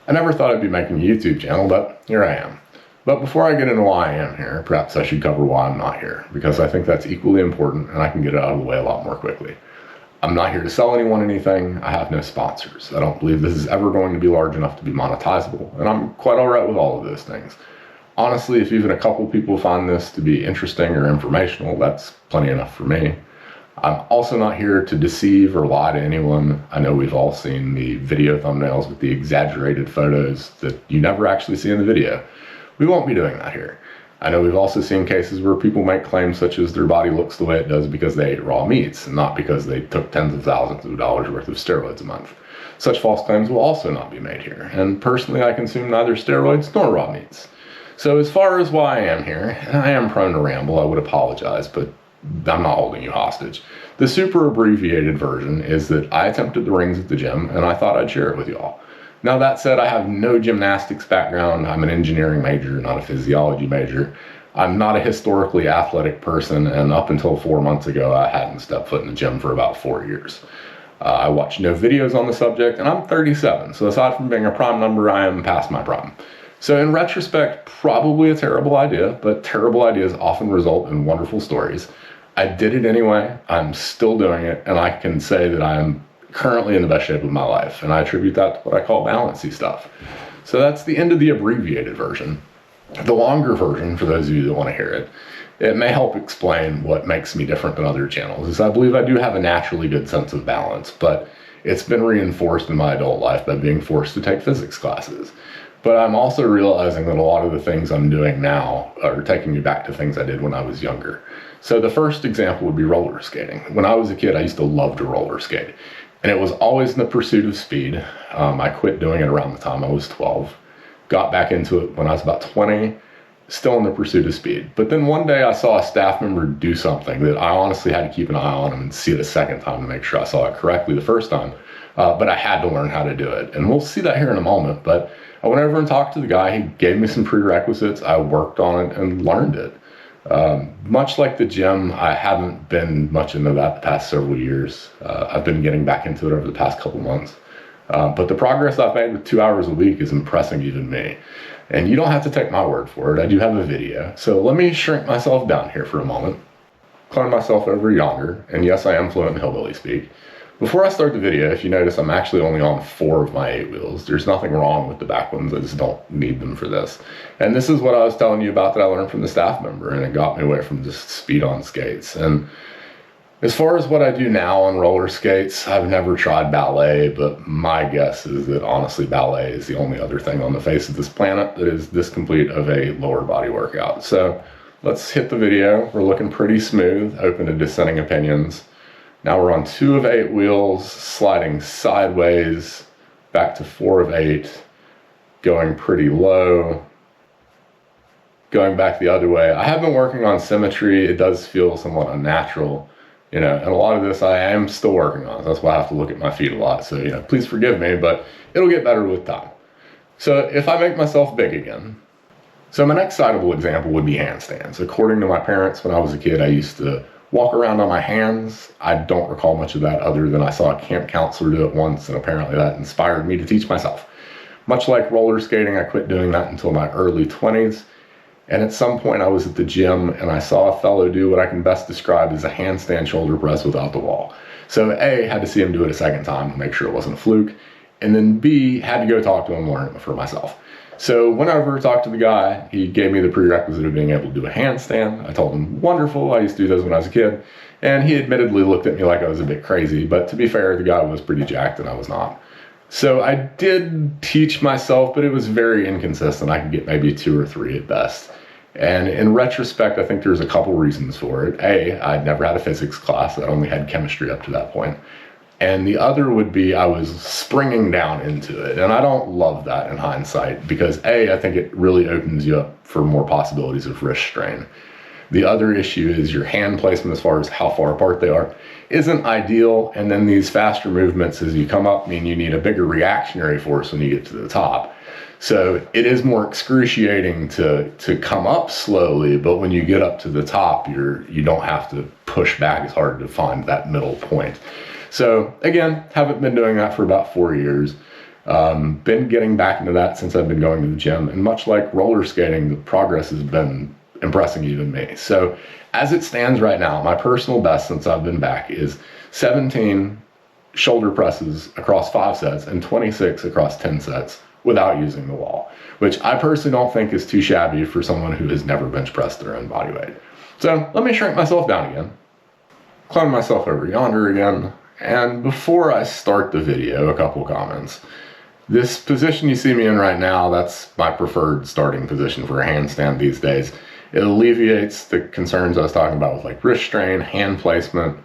I never thought I'd be making a YouTube channel, but here I am. But before I get into why I am here, perhaps I should cover why I'm not here, because I think that's equally important and I can get it out of the way a lot more quickly. I'm not here to sell anyone anything. I have no sponsors. I don't believe this is ever going to be large enough to be monetizable, and I'm quite all right with all of those things. Honestly, if even a couple people find this to be interesting or informational, that's plenty enough for me. I'm also not here to deceive or lie to anyone. I know we've all seen the video thumbnails with the exaggerated photos that you never actually see in the video. We won't be doing that here. I know we've also seen cases where people make claims such as their body looks the way it does because they ate raw meats and not because they took tens of thousands of dollars worth of steroids a month. Such false claims will also not be made here. And personally, I consume neither steroids nor raw meats. So as far as why I am here, and I am prone to ramble, I would apologize, but I'm not holding you hostage. The super abbreviated version is that I attempted the rings at the gym and I thought I'd share it with you all. Now that said, I have no gymnastics background. I'm an engineering major, not a physiology major. I'm not a historically athletic person, and up until 4 months ago, I hadn't stepped foot in the gym for about 4 years. I watched no videos on the subject, and I'm 37, so aside from being a prime number, I am past my prime. So in retrospect, probably a terrible idea, but terrible ideas often result in wonderful stories. I did it anyway, I'm still doing it, and I can say that I am currently in the best shape of my life, and I attribute that to what I call Balancey stuff. So that's the end of the abbreviated version. The longer version, for those of you that want to hear it, it may help explain what makes me different than other channels, is I believe I do have a naturally good sense of balance, but it's been reinforced in my adult life by being forced to take physics classes. But I'm also realizing that a lot of the things I'm doing now are taking me back to things I did when I was younger. So the first example would be roller skating. When I was a kid, I used to love to roller skate. And it was always in the pursuit of speed. I quit doing it around the time I was 12. Got back into it when I was about 20, still in the pursuit of speed. But then one day I saw a staff member do something that I honestly had to keep an eye on and see it a second time to make sure I saw it correctly the first time. But I had to learn how to do it. And we'll see that here in a moment. But I went over and talked to the guy. He gave me some prerequisites. I worked on it and learned it. Much like the gym, I haven't been much into that the past several years. I've been getting back into it over the past couple months. But the progress I've made with 2 hours a week is impressing even me. And you don't have to take my word for it. I do have a video. So let me shrink myself down here for a moment. Climb myself over yonder. And yes, I am fluent in hillbilly speak. Before I start the video, if you notice, I'm actually only on 4 of my 8 wheels. There's nothing wrong with the back ones. I just don't need them for this. And this is what I was telling you about that I learned from the staff member, and it got me away from just speed on skates. And as far as what I do now on roller skates, I've never tried ballet, but my guess is that honestly ballet is the only other thing on the face of this planet that is this complete of a lower body workout. So let's hit the video. We're looking pretty smooth, open to dissenting opinions. Now we're on 2 of 8 wheels, sliding sideways, back to 4 of 8, going pretty low, going back the other way. I have been working on symmetry. It does feel somewhat unnatural, and a lot of this I am still working on. So that's why I have to look at my feet a lot. So, please forgive me, but it'll get better with time. So if I make myself big again. So my next citable example would be handstands. According to my parents, when I was a kid, I used to walk around on my hands. I don't recall much of that other than I saw a camp counselor do it once, and apparently that inspired me to teach myself. Much like roller skating, I quit doing that until my early 20s. And at some point I was at the gym and I saw a fellow do what I can best describe as a handstand shoulder press without the wall. So A, had to see him do it a second time to make sure it wasn't a fluke. And then B, had to go talk to him and learn it for myself. So went over, talked to the guy. He gave me the prerequisite of being able to do a handstand. I told him, wonderful, I used to do those when I was a kid. And he admittedly looked at me like I was a bit crazy, but to be fair, the guy was pretty jacked and I was not. So I did teach myself, but it was very inconsistent. I could get maybe 2 or 3 at best. And in retrospect, I think there's a couple reasons for it. A, I'd never had a physics class. I only had chemistry up to that point. And the other would be I was springing down into it. And I don't love that in hindsight because A, I think it really opens you up for more possibilities of wrist strain. The other issue is your hand placement as far as how far apart they are isn't ideal. And then these faster movements as you come up mean you need a bigger reactionary force when you get to the top. So it is more excruciating to come up slowly, but when you get up to the top, you don't have to push back as hard to find that middle point. So again, haven't been doing that for about 4 years. Been getting back into that since I've been going to the gym, and much like roller skating, the progress has been impressing even me. So as it stands right now, my personal best since I've been back is 17 shoulder presses across 5 sets and 26 across 10 sets without using the wall, which I personally don't think is too shabby for someone who has never bench pressed their own body weight. So let me shrink myself down again, clone myself over yonder again, and before I start the video, a couple comments. This position you see me in right now, that's my preferred starting position for a handstand these days. It alleviates the concerns I was talking about with like wrist strain, hand placement.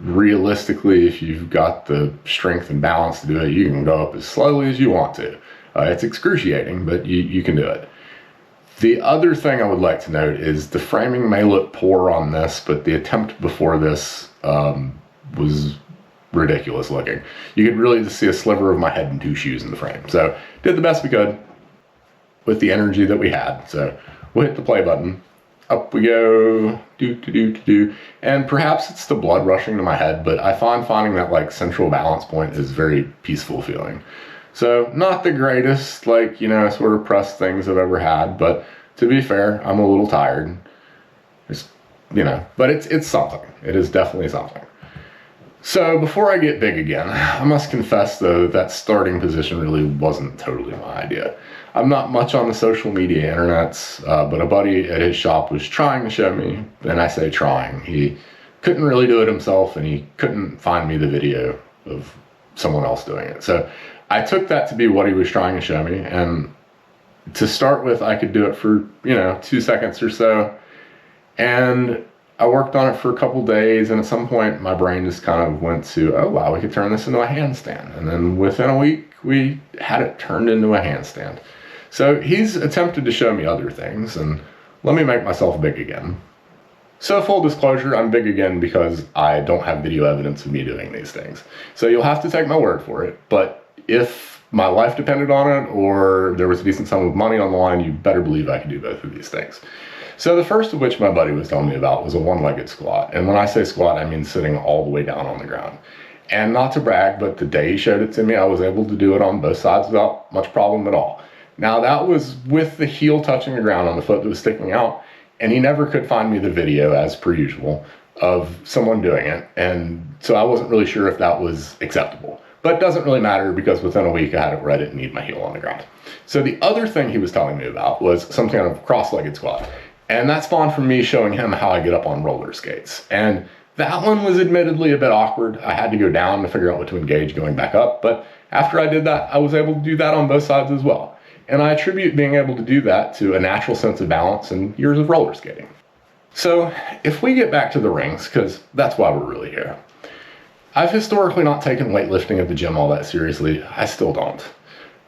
Realistically, if you've got the strength and balance to do it, you can go up as slowly as you want to. It's excruciating, but you can do it. The other thing I would like to note is the framing may look poor on this, but the attempt before this was ridiculous looking. You could really just see a sliver of my head and 2 shoes in the frame. So did the best we could with the energy that we had. So we'll hit the play button. Up we go, and perhaps it's the blood rushing to my head, but I find finding that like central balance point is very peaceful feeling. So not the greatest, like, sort of press things I've ever had, but to be fair, I'm a little tired. Just, but it's something. It is definitely something. So before I get big again, I must confess though that starting position really wasn't totally my idea. I'm not much on the social media internets, but a buddy at his shop was trying to show me, and I say trying. He couldn't really do it himself, and he couldn't find me the video of someone else doing it. So I took that to be what he was trying to show me, and to start with, I could do it for, 2 seconds or so, and I worked on it for a couple days, and at some point my brain just kind of went to, oh wow, we could turn this into a handstand. And then within a week, we had it turned into a handstand. So he's attempted to show me other things, and let me make myself big again. So full disclosure, I'm big again because I don't have video evidence of me doing these things. So you'll have to take my word for it, but if my life depended on it, or there was a decent sum of money on the line, you better believe I could do both of these things. So the first of which my buddy was telling me about was a one-legged squat. And when I say squat, I mean sitting all the way down on the ground. And not to brag, but the day he showed it to me, I was able to do it on both sides without much problem at all. Now that was with the heel touching the ground on the foot that was sticking out, and he never could find me the video, as per usual, of someone doing it. And so I wasn't really sure if that was acceptable. But it doesn't really matter because within a week I had it ready to need my heel on the ground. So the other thing he was telling me about was some kind of cross-legged squat. And that spawned from me showing him how I get up on roller skates. And that one was admittedly a bit awkward. I had to go down to figure out what to engage going back up. But after I did that, I was able to do that on both sides as well. And I attribute being able to do that to a natural sense of balance and years of roller skating. So if we get back to the rings, because that's why we're really here. I've historically not taken weightlifting at the gym all that seriously. I still don't.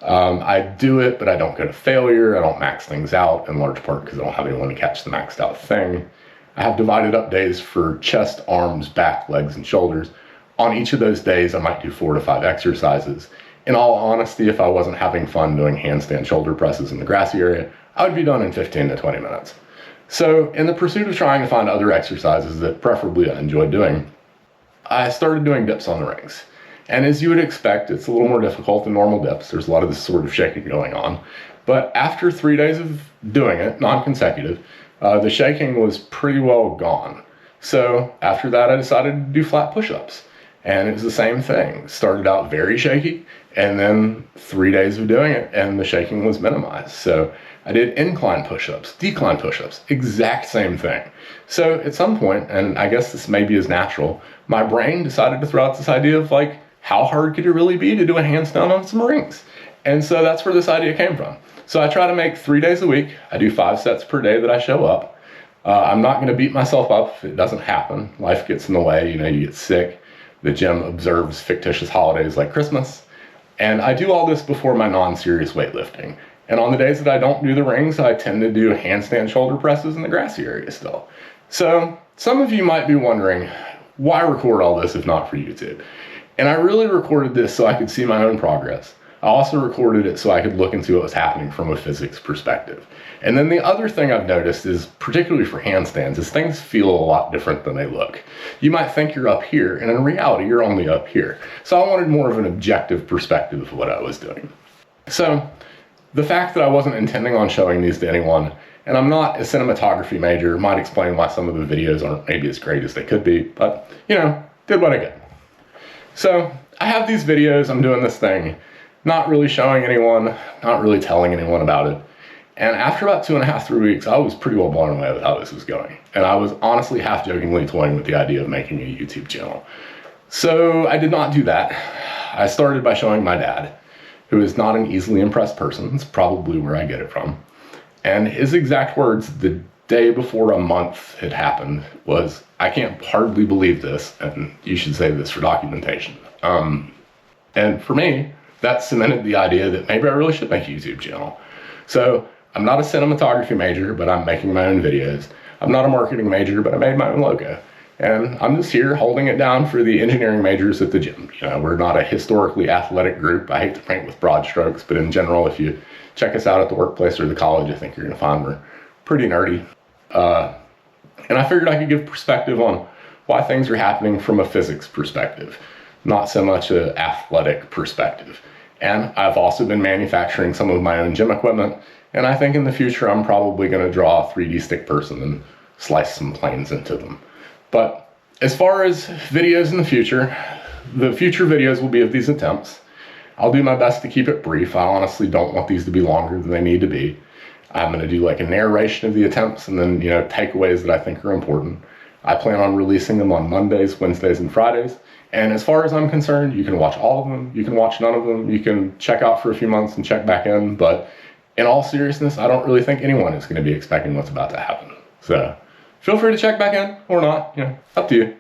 I do it, but I don't go to failure. I don't max things out, in large part because I don't have anyone to catch the maxed out thing. I have divided up days for chest, arms, back, legs, and shoulders. On each of those days, I might do 4 to 5 exercises. In all honesty, if I wasn't having fun doing handstand shoulder presses in the grassy area, I would be done in 15 to 20 minutes. So in the pursuit of trying to find other exercises that preferably I enjoy doing, I started doing dips on the rings. And as you would expect, it's a little more difficult than normal dips. There's a lot of this sort of shaking going on. But after 3 days of doing it, non-consecutive, the shaking was pretty well gone. So after that, I decided to do flat push-ups. And it was the same thing. Started out very shaky, and then 3 days of doing it, and the shaking was minimized. So I did incline push-ups, decline push-ups, exact same thing. So at some point, and I guess this maybe is natural, my brain decided to throw out this idea of like, how hard could it really be to do a handstand on some rings? And so that's where this idea came from. So I try to make 3 days a week. I do 5 sets per day that I show up. I'm not gonna beat myself up if it doesn't happen. Life gets in the way, you get sick. The gym observes fictitious holidays like Christmas. And I do all this before my non-serious weightlifting. And on the days that I don't do the rings, I tend to do handstand shoulder presses in the grassy area still. So some of you might be wondering, why record all this if not for YouTube? And I really recorded this so I could see my own progress. I also recorded it so I could look and see what was happening from a physics perspective. And then the other thing I've noticed is, particularly for handstands, is things feel a lot different than they look. You might think you're up here, and in reality, you're only up here. So I wanted more of an objective perspective of what I was doing. So the fact that I wasn't intending on showing these to anyone, and I'm not a cinematography major, might explain why some of the videos aren't maybe as great as they could be, but, you know, did what I could. So I have these videos, I'm doing this thing, not really showing anyone, not really telling anyone about it. And after about 2.5, 3 weeks, I was pretty well blown away with how this was going. And I was honestly half jokingly toying with the idea of making a YouTube channel. So I did not do that. I started by showing my dad, who is not an easily impressed person. It's probably where I get it from. And his exact words the day before a month had happened was, "I can't hardly believe this, and you should save this for documentation." And for me, that cemented the idea that maybe I really should make a YouTube channel. So I'm not a cinematography major, but I'm making my own videos. I'm not a marketing major, but I made my own logo. And I'm just here holding it down for the engineering majors at the gym. You know, we're not a historically athletic group. I hate to paint with broad strokes, but in general, if you check us out at the workplace or the college, I think you're gonna find we're pretty nerdy. And I figured I could give perspective on why things are happening from a physics perspective, not so much an athletic perspective. And I've also been manufacturing some of my own gym equipment, and I think in the future I'm probably going to draw a 3D stick person and slice some planes into them. But as far as videos in the future videos will be of these attempts. I'll do my best to keep it brief. I honestly don't want these to be longer than they need to be. I'm going to do like a narration of the attempts and then, you know, takeaways that I think are important. I plan on releasing them on Mondays, Wednesdays, and Fridays. And as far as I'm concerned, you can watch all of them, you can watch none of them, you can check out for a few months and check back in, but in all seriousness, I don't really think anyone is going to be expecting what's about to happen. So feel free to check back in or not, you know, up to you.